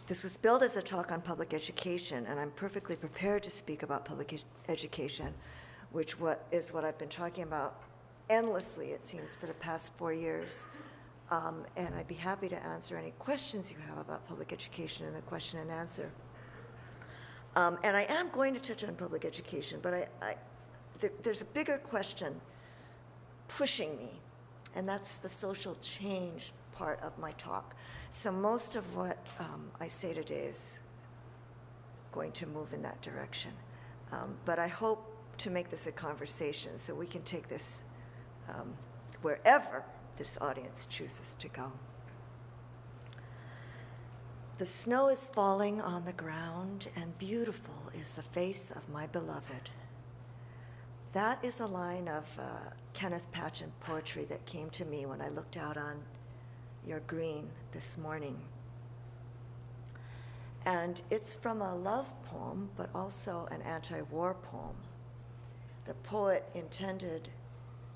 This was billed as a talk on public education, and I'm perfectly prepared to speak about public education, which is what I've been talking about endlessly, it seems, for the past 4 years. And I'd be happy to answer any questions you have about public education in the question and answer. And I am going to touch on public education, but there's a bigger question pushing me, and that's the social change part of my talk. So most of what I say today is going to move in that direction. But I hope to make this a conversation so we can take this wherever this audience chooses to go. The snow is falling on the ground, and beautiful is the face of my beloved. That is a line of Kenneth Patchen poetry that came to me when I looked out on your green this morning. And it's from a love poem, but also an anti-war poem. The poet intended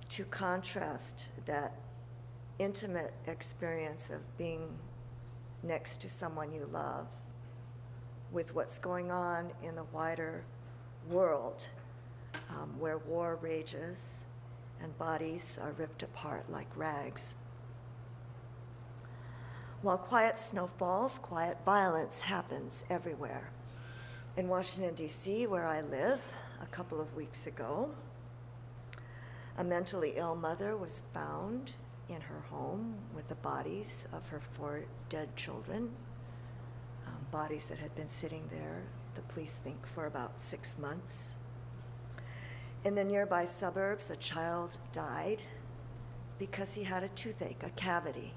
to contrast that intimate experience of being next to someone you love with what's going on in the wider world, where war rages and bodies are ripped apart like rags. While quiet snow falls, quiet violence happens everywhere. In Washington, D.C., where I live, a couple of weeks ago, a mentally ill mother was found in her home with the bodies of her 4 dead children, bodies that had been sitting there, the police think, for about 6 months. In the nearby suburbs, a child died because he had a toothache, a cavity,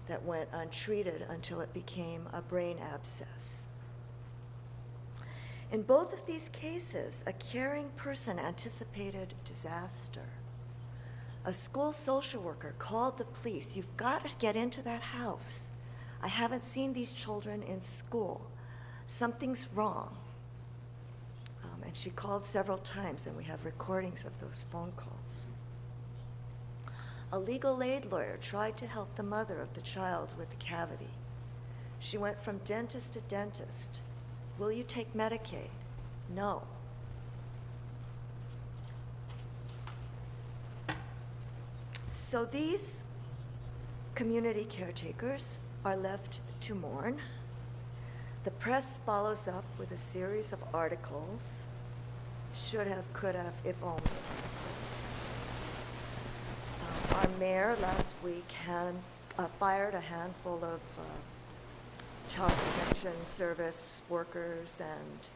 that went untreated until it became a brain abscess. In both of these cases, a caring person anticipated disaster. A school social worker called the police. You've got to get into that house. I haven't seen these children in school. Something's wrong. And she called several times, and we have recordings of those phone calls. A legal aid lawyer tried to help the mother of the child with the cavity. She went from dentist to dentist. Will you take Medicaid? No. So these community caretakers are left to mourn. The press follows up with a series of articles, should have, could have, if only. Our mayor last week fired a handful of child protection service workers and